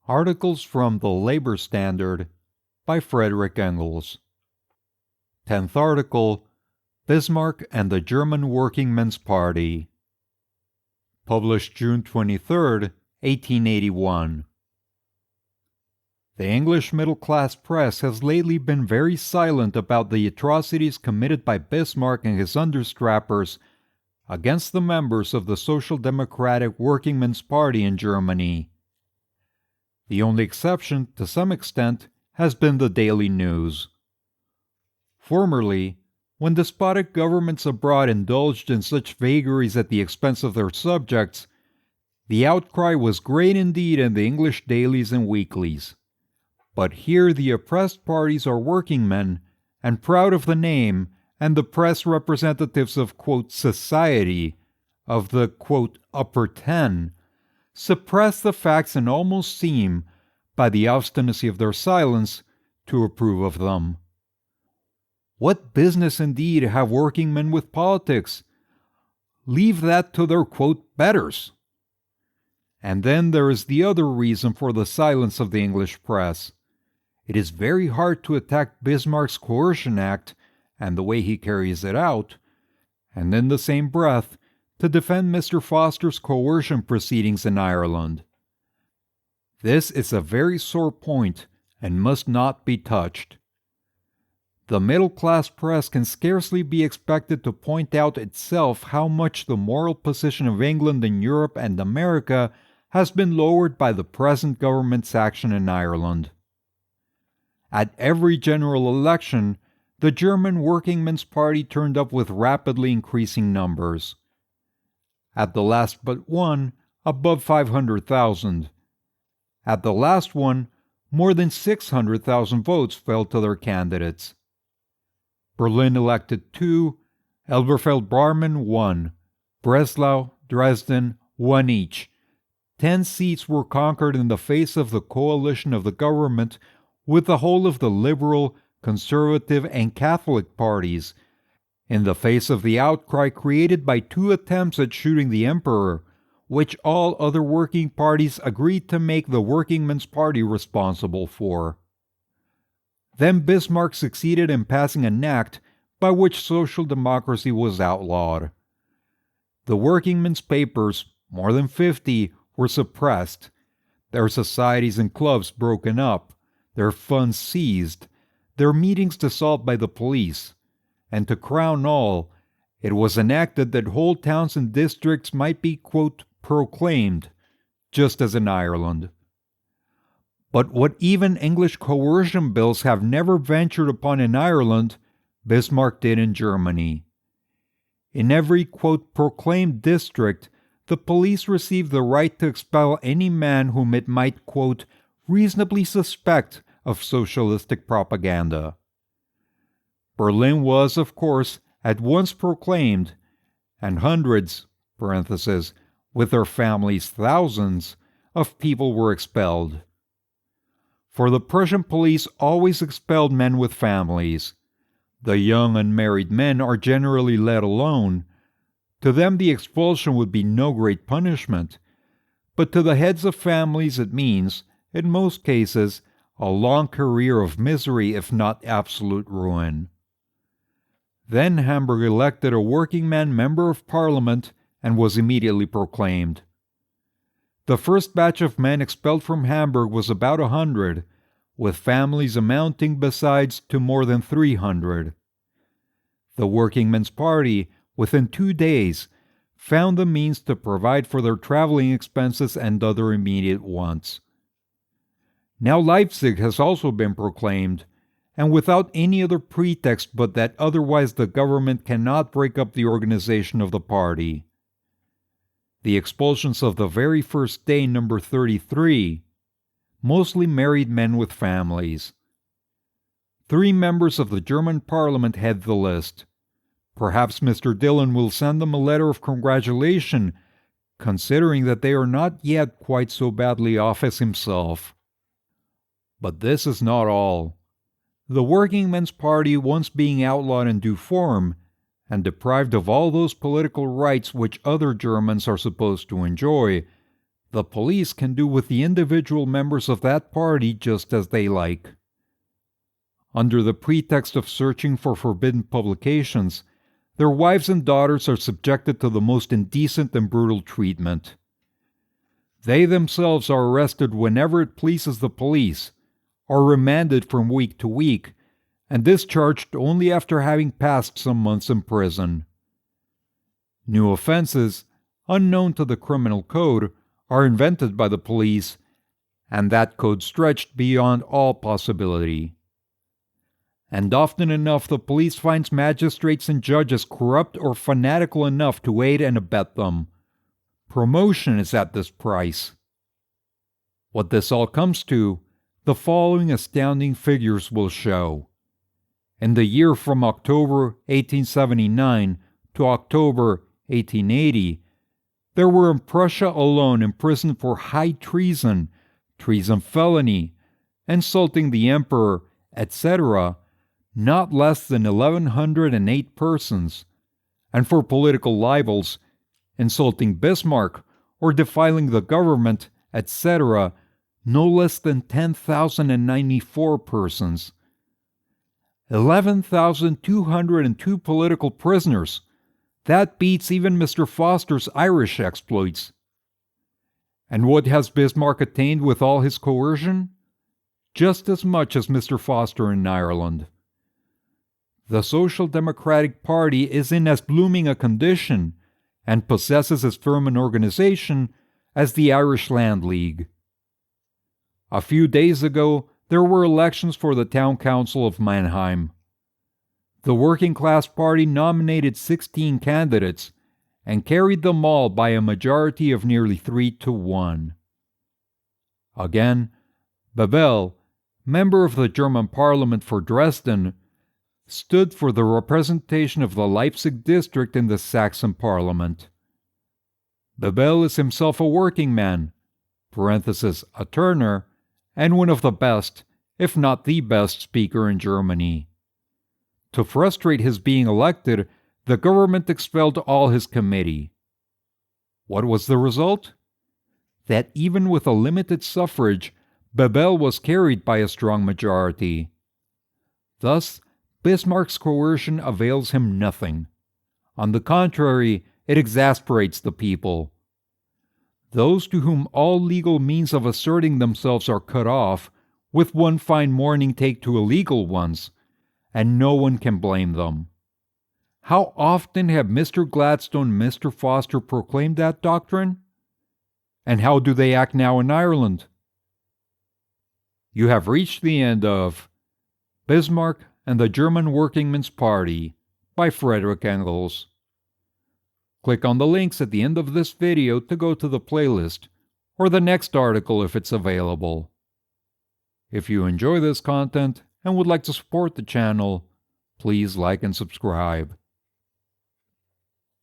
Articles from the Labor Standard by Frederick Engels. 10th article, Bismarck and the German Workingmen's Party. Published June 23, 1881. The English middle-class press has lately been very silent about the atrocities committed by Bismarck and his understrappers against the members of the Social Democratic Workingmen's Party in Germany. The only exception, to some extent, has been the Daily News. Formerly, when despotic governments abroad indulged in such vagaries at the expense of their subjects, the outcry was great indeed in the English dailies and weeklies. But here the oppressed parties are working men, and proud of the name, and the press representatives of, quote, society, of the, quote, upper ten, suppress the facts and almost seem, by the obstinacy of their silence, to approve of them. What business indeed have working men with politics? Leave that to their, quote, betters. And then there is the other reason for the silence of the English press. It is very hard to attack Bismarck's Coercion Act and the way he carries it out, and in the same breath to defend Mr. Foster's coercion proceedings in Ireland. This is a very sore point and must not be touched. The middle-class press can scarcely be expected to point out itself how much the moral position of England in Europe and America has been lowered by the present government's action in Ireland. At every general election, the German Workingmen's Party turned up with rapidly increasing numbers. At the last but one, above 500,000. At the last one, more than 600,000 votes fell to their candidates. Berlin elected 2, Elberfeld-Barmen 1, Breslau, Dresden 1 each. 10 seats were conquered in the face of the coalition of the government with the whole of the liberal, conservative, and Catholic parties, in the face of the outcry created by 2 attempts at shooting the emperor, which all other working parties agreed to make the Workingmen's Party responsible for. Then Bismarck succeeded in passing an act by which social democracy was outlawed. The workingmen's papers, more than 50, were suppressed, their societies and clubs broken up, their funds seized, their meetings dissolved by the police, and to crown all, it was enacted that whole towns and districts might be, quote, proclaimed, just as in Ireland. But what even English coercion bills have never ventured upon in Ireland, Bismarck did in Germany. In every, quote, proclaimed district, the police received the right to expel any man whom it might, quote, reasonably suspect of socialistic propaganda. Berlin was, of course, at once proclaimed, and hundreds, with their families thousands, of people were expelled. For the Prussian police always expelled men with families. The young unmarried men are generally let alone. To them the expulsion would be no great punishment, but to the heads of families it means, in most cases, a long career of misery if not absolute ruin. Then Hamburg elected a working-man member of parliament and was immediately proclaimed. The first batch of men expelled from Hamburg was about 100, with families amounting besides to more than 300. The Workingmen's Party, within 2 days, found the means to provide for their traveling expenses and other immediate wants. Now Leipzig has also been proclaimed, and without any other pretext but that otherwise the government cannot break up the organization of the party. The expulsions of the very first day number 33, mostly married men with families. 3 members of the German parliament head the list. Perhaps Mr. Dillon will send them a letter of congratulation, considering that they are not yet quite so badly off as himself. But this is not all. The Workingmen's Party, once being outlawed in due form, and deprived of all those political rights which other Germans are supposed to enjoy, the police can do with the individual members of that party just as they like. Under the pretext of searching for forbidden publications, their wives and daughters are subjected to the most indecent and brutal treatment. They themselves are arrested whenever it pleases the police, are remanded from week to week, and discharged only after having passed some months in prison. New offenses, unknown to the criminal code, are invented by the police, and that code stretched beyond all possibility. And often enough the police finds magistrates and judges corrupt or fanatical enough to aid and abet them. Promotion is at this price. What this all comes to, the following astounding figures will show. In the year from October 1879 to October 1880, there were in Prussia alone imprisoned for high treason, treason felony, insulting the emperor, etc., not less than 1,108 persons, and for political libels, insulting Bismarck or defiling the government, etc., no less than 10,094 persons. 11,202 political prisoners. That beats even Mr. Foster's Irish exploits. And what has Bismarck attained with all his coercion? Just as much as Mr. Foster in Ireland. The Social Democratic Party is in as blooming a condition, and possesses as firm an organization, as the Irish Land League. A few days ago, there were elections for the town council of Mannheim. The working class party nominated 16 candidates, and carried them all by a majority of nearly 3-1. Again, Bebel, member of the German Parliament for Dresden, stood for the representation of the Leipzig district in the Saxon Parliament. Bebel is himself a working man, a turner, and one of the best, if not the best, speaker in Germany. To frustrate his being elected, the government expelled all his committee. What was the result? That even with a limited suffrage, Bebel was carried by a strong majority. Thus, Bismarck's coercion avails him nothing. On the contrary, it exasperates the people. Those to whom all legal means of asserting themselves are cut off, with one fine morning take to illegal ones, and no one can blame them. How often have Mr. Gladstone and Mr. Foster proclaimed that doctrine? And how do they act now in Ireland? You have reached the end of Bismarck and the German Workingmen's Party by Frederick Engels. Click on the links at the end of this video to go to the playlist, or the next article if it's available. If you enjoy this content and would like to support the channel, please like and subscribe.